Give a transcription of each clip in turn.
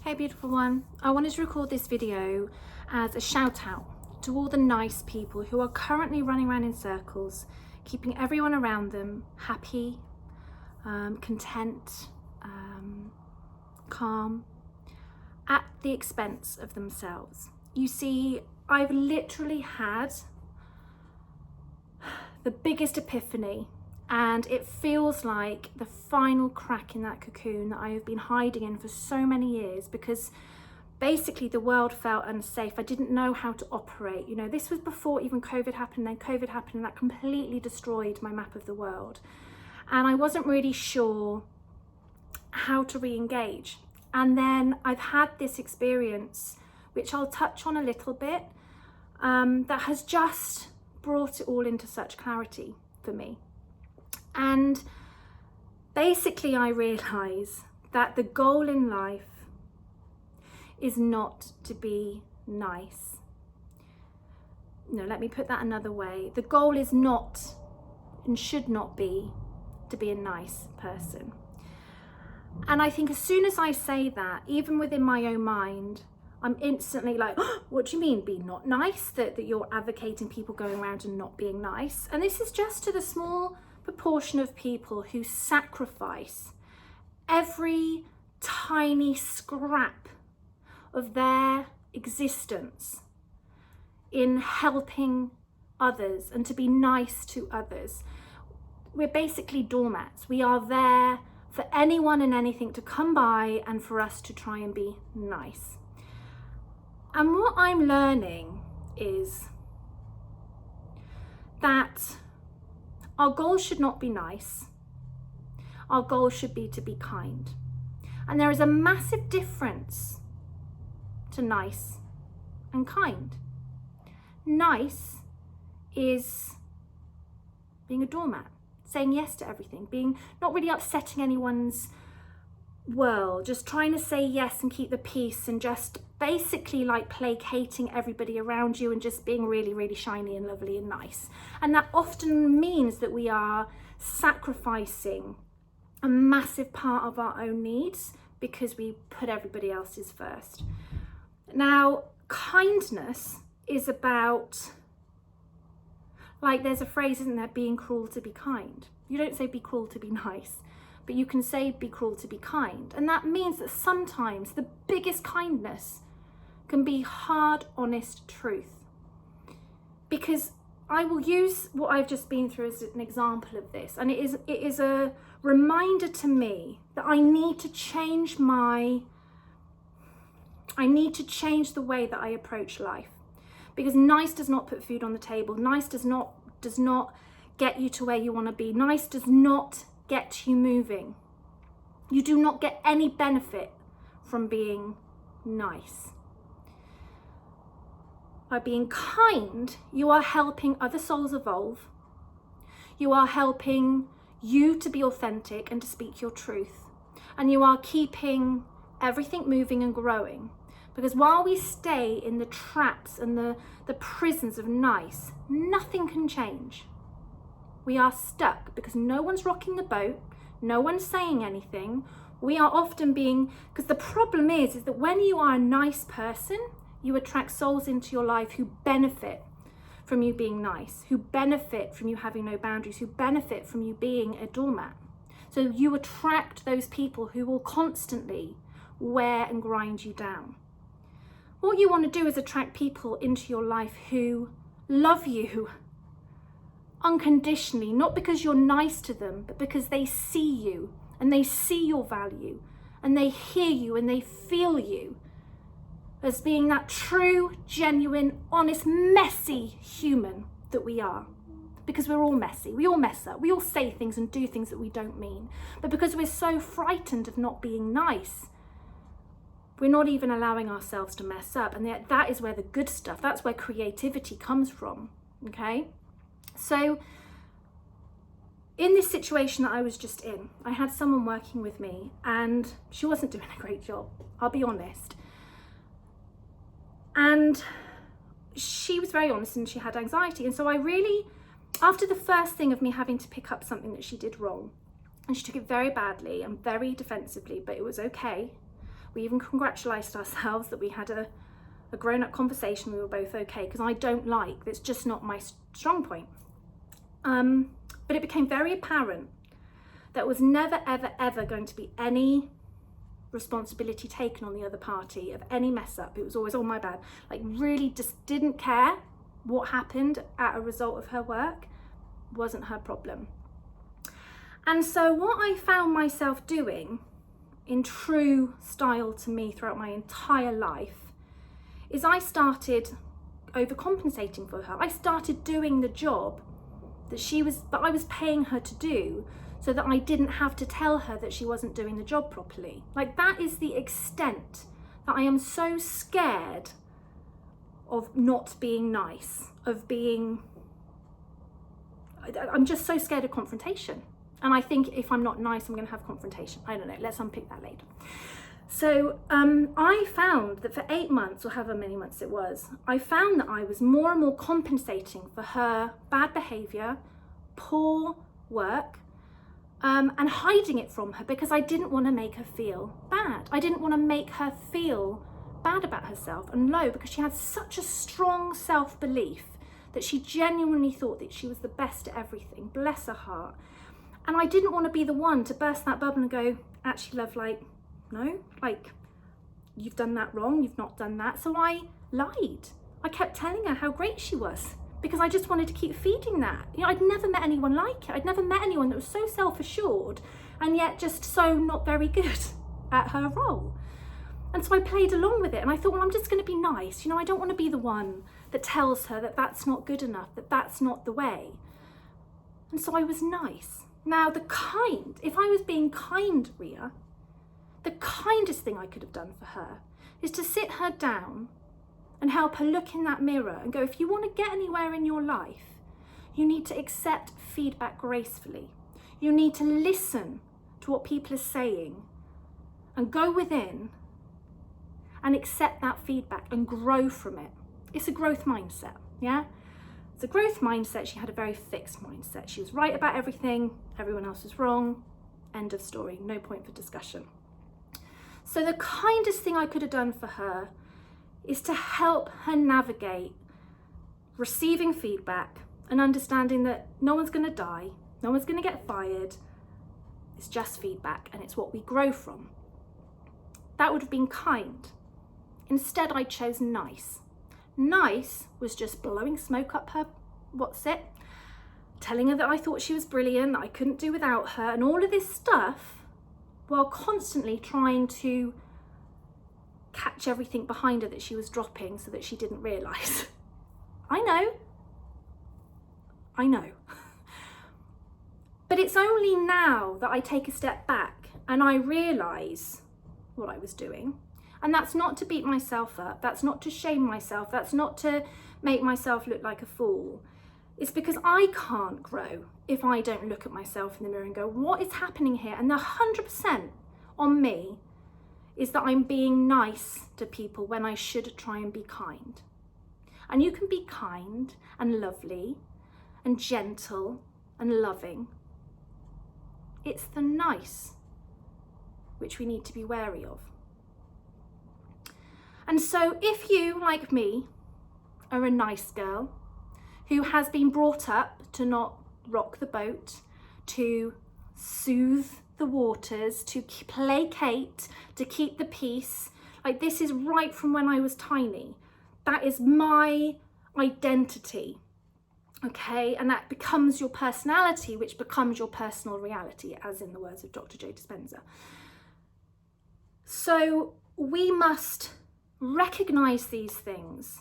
Hey beautiful one, I wanted to record this video as a shout out to all the nice people who are currently running around in circles, keeping everyone around them happy, content, calm, at the expense of themselves. You see, I've literally had the biggest epiphany, and it feels like the final crack in that cocoon that I have been hiding in for so many years, because basically the world felt unsafe. I didn't know how to operate. You know, this was before even COVID happened, then COVID happened, and that completely destroyed my map of the world. And I wasn't really sure how to re-engage. And then I've had this experience, which I'll touch on a little bit, that has just brought it all into such clarity for me. And basically I realise that the goal in life is not to be nice. No, let me put that another way. The goal is not and should not be to be a nice person. And I think as soon as I say that, even within my own mind, I'm instantly like, oh, what do you mean be not nice? That you're advocating people going around and not being nice? And this is just to the small proportion of people who sacrifice every tiny scrap of their existence in helping others and to be nice to others. We're basically doormats. We are there for anyone and anything to come by and for us to try and be nice. And what I'm learning is that our goal should not be nice. Our goal should be to be kind. And there is a massive difference to nice and kind. Nice is being a doormat, saying yes to everything, being not really upsetting anyone's world, just trying to say yes and keep the peace, and just basically like placating everybody around you and just being really, really shiny and lovely and nice. And that often means that we are sacrificing a massive part of our own needs because we put everybody else's first. Now, kindness is about, like there's a phrase, isn't there, being cruel to be kind. You don't say be cruel to be nice, but you can say be cruel to be kind. And that means that sometimes the biggest kindness can be hard, honest truth. Because I will use what I've just been through as an example of this. And it is a reminder to me that I need to change the way that I approach life. Because nice does not put food on the table. Nice does not get you to where you want to be. Nice does not get you moving. You do not get any benefit from being nice. By being kind, you are helping other souls evolve. You are helping you to be authentic and to speak your truth. And you are keeping everything moving and growing. Because while we stay in the traps and the prisons of nice, nothing can change. We are stuck because no one's rocking the boat, no one's saying anything. We are often being, because the problem is that when you are a nice person, you attract souls into your life who benefit from you being nice, who benefit from you having no boundaries, who benefit from you being a doormat. So you attract those people who will constantly wear and grind you down. What you want to do is attract people into your life who love you unconditionally, not because you're nice to them, but because they see you and they see your value and they hear you and they feel you as being that true, genuine, honest, messy human that we are. Because we're all messy, we all mess up, we all say things and do things that we don't mean. But because we're so frightened of not being nice, we're not even allowing ourselves to mess up. And that is where the good stuff, that's where creativity comes from, okay? So in this situation that I was just in, I had someone working with me and she wasn't doing a great job, I'll be honest. And she was very honest and she had anxiety. And so I really, after the first thing of me having to pick up something that she did wrong, and she took it very badly and very defensively, but it was okay. We even congratulated ourselves that we had a grown-up conversation. We were both okay, because I don't like, it's just not my strong point. But it became very apparent that was never, ever, ever going to be any responsibility taken on the other party of any mess up. It was always all my bad. Like, really just didn't care what happened as a result of her work. Wasn't her problem. And so what I found myself doing in true style to me throughout my entire life is I started overcompensating for her. I started doing the job that I was paying her to do, so that I didn't have to tell her that she wasn't doing the job properly. Like, that is the extent that I am so scared of not being nice, I'm just so scared of confrontation. And I think if I'm not nice, I'm going to have confrontation. I don't know, let's unpick that later. So I found that for 8 months, or however many months it was, I found that I was more and more compensating for her bad behaviour, poor work, and hiding it from her, because I didn't want to make her feel bad. I didn't want to make her feel bad about herself and low, because she had such a strong self-belief that she genuinely thought that she was the best at everything. Bless her heart. And I didn't want to be the one to burst that bubble and go, actually, love, like, no, like, you've done that wrong, you've not done that. So I lied. I kept telling her how great she was, because I just wanted to keep feeding that. You know, I'd never met anyone like it. I'd never met anyone that was so self-assured and yet just so not very good at her role. And so I played along with it, and I thought, well, I'm just going to be nice. You know, I don't want to be the one that tells her that that's not good enough, that that's not the way. And so I was nice. Now, if I was being kind, Ria, the kindest thing I could have done for her is to sit her down and help her look in that mirror and go, if you want to get anywhere in your life, you need to accept feedback gracefully. You need to listen to what people are saying and go within and accept that feedback and grow from it. It's a growth mindset, yeah? It's a growth mindset. She had a very fixed mindset. She was right about everything, everyone else was wrong, end of story, no point for discussion. So the kindest thing I could have done for her is to help her navigate receiving feedback and understanding that no one's going to die, no one's going to get fired. It's just feedback, and it's what we grow from. That would have been kind. Instead, I chose nice. Nice was just blowing smoke up her telling her that I thought she was brilliant, that I couldn't do without her, and all of this stuff, while constantly trying to catch everything behind her that she was dropping so that she didn't realise. I know. But it's only now that I take a step back and I realise what I was doing. And that's not to beat myself up, that's not to shame myself, that's not to make myself look like a fool. It's because I can't grow if I don't look at myself in the mirror and go, what is happening here? And the 100% on me is that I'm being nice to people when I should try and be kind. And you can be kind and lovely and gentle and loving. It's the nice which we need to be wary of. And so if you, like me, are a nice girl who has been brought up to not rock the boat, to soothe the waters, to placate, to keep the peace, like, this is right from when I was tiny. That is my identity, okay? And that becomes your personality, which becomes your personal reality, as in the words of Dr. Joe Dispenza. So we must recognize these things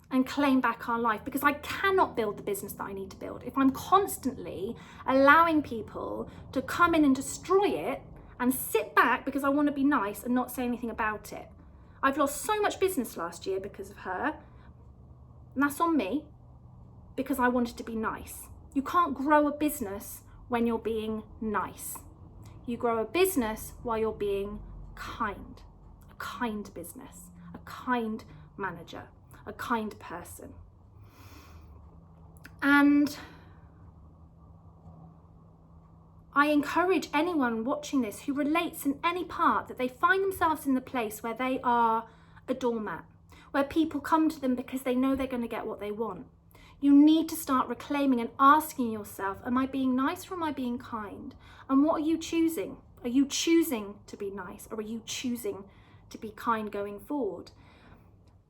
and claim back our life, because I cannot build the business that I need to build if I'm constantly allowing people to come in and destroy it and sit back because I want to be nice and not say anything about it. I've lost so much business last year because of her, and that's on me, because I wanted to be nice. You can't grow a business when you're being nice. You grow a business while you're being kind. A kind business, a kind manager, a kind person. And I encourage anyone watching this who relates in any part that they find themselves in the place where they are a doormat, where people come to them because they know they're going to get what they want. You need to start reclaiming and asking yourself, am I being nice or am I being kind? And what are you choosing? Are you choosing to be nice, or are you choosing to be kind going forward?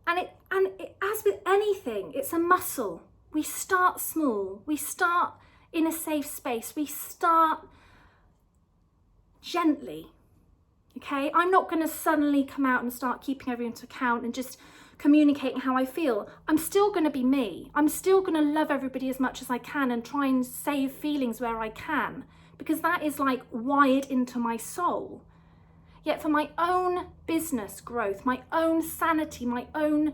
And as with anything, it's a muscle. We start small. We start in a safe space. We start gently. Okay? I'm not going to suddenly come out and start keeping everyone to account and just communicating how I feel. I'm still going to be me. I'm still going to love everybody as much as I can and try and save feelings where I can, because that is like wired into my soul. Yet for my own business growth, my own sanity, my own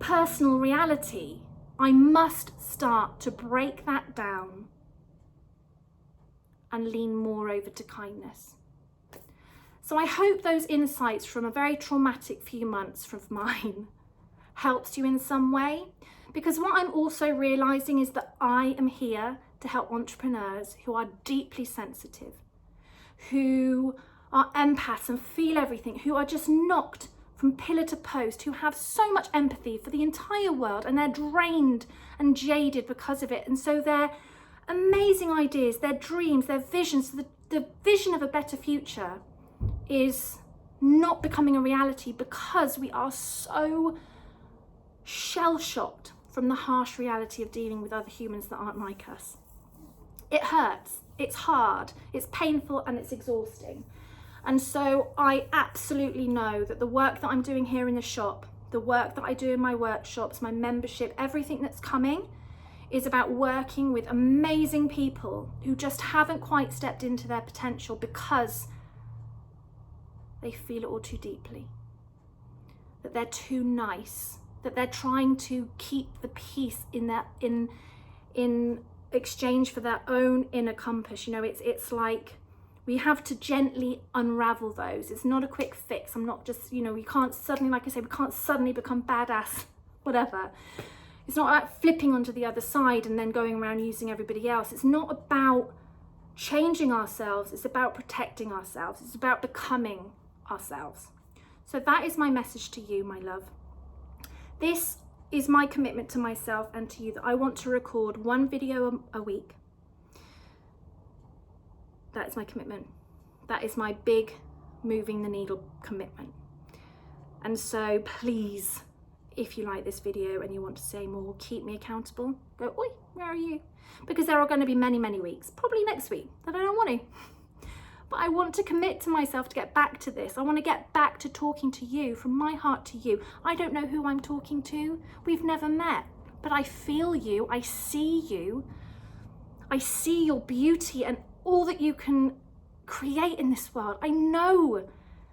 personal reality, I must start to break that down and lean more over to kindness. So I hope those insights from a very traumatic few months from mine helps you in some way, because what I'm also realizing is that I am here to help entrepreneurs who are deeply sensitive, who are empaths and feel everything, who are just knocked from pillar to post, who have so much empathy for the entire world, and they're drained and jaded because of it. And so their amazing ideas, their dreams, their visions, the vision of a better future is not becoming a reality because we are so shell-shocked from the harsh reality of dealing with other humans that aren't like us. It hurts, it's hard, it's painful, and it's exhausting. And so I absolutely know that the work that I'm doing here in the shop, the work that I do in my workshops, my membership, everything that's coming is about working with amazing people who just haven't quite stepped into their potential because they feel it all too deeply, that they're too nice, that they're trying to keep the peace in exchange for their own inner compass. You know, it's like we have to gently unravel those. It's not a quick fix. I'm not just, you know, we can't suddenly, like I say, we can't suddenly become badass, whatever. It's not like flipping onto the other side and then going around using everybody else. It's not about changing ourselves. It's about protecting ourselves. It's about becoming ourselves. So that is my message to you, my love. This is my commitment to myself and to you, that I want to record one video a week. That is my commitment. That is my big moving the needle commitment. And so please, if you like this video and you want to say more, keep me accountable. Go, oi, where are you? Because there are going to be many, many weeks, probably next week, that I don't want to. But I want to commit to myself to get back to this. I want to get back to talking to you, from my heart to you. I don't know who I'm talking to. We've never met, but I feel you. I see you. I see your beauty and all that you can create in this world. I know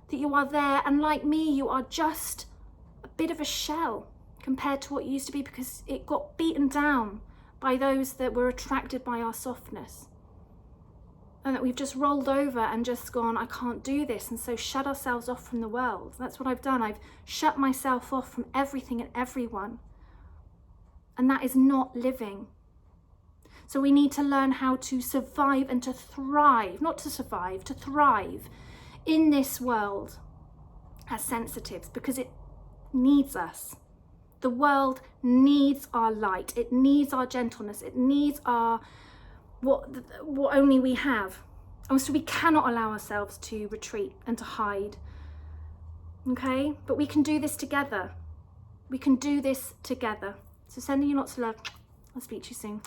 that you are there, and like me, you are just a bit of a shell compared to what you used to be, because it got beaten down by those that were attracted by our softness. And that we've just rolled over and just gone, I can't do this, and so shut ourselves off from the world. That's what I've done. I've shut myself off from everything and everyone. And that is not living. So we need to learn how to survive and to thrive, not to survive, to thrive in this world as sensitives, because it needs us. The world needs our light. It needs our gentleness. It needs our what only we have. And so we cannot allow ourselves to retreat and to hide. Okay? But we can do this together. We can do this together. So sending you lots of love. I'll speak to you soon.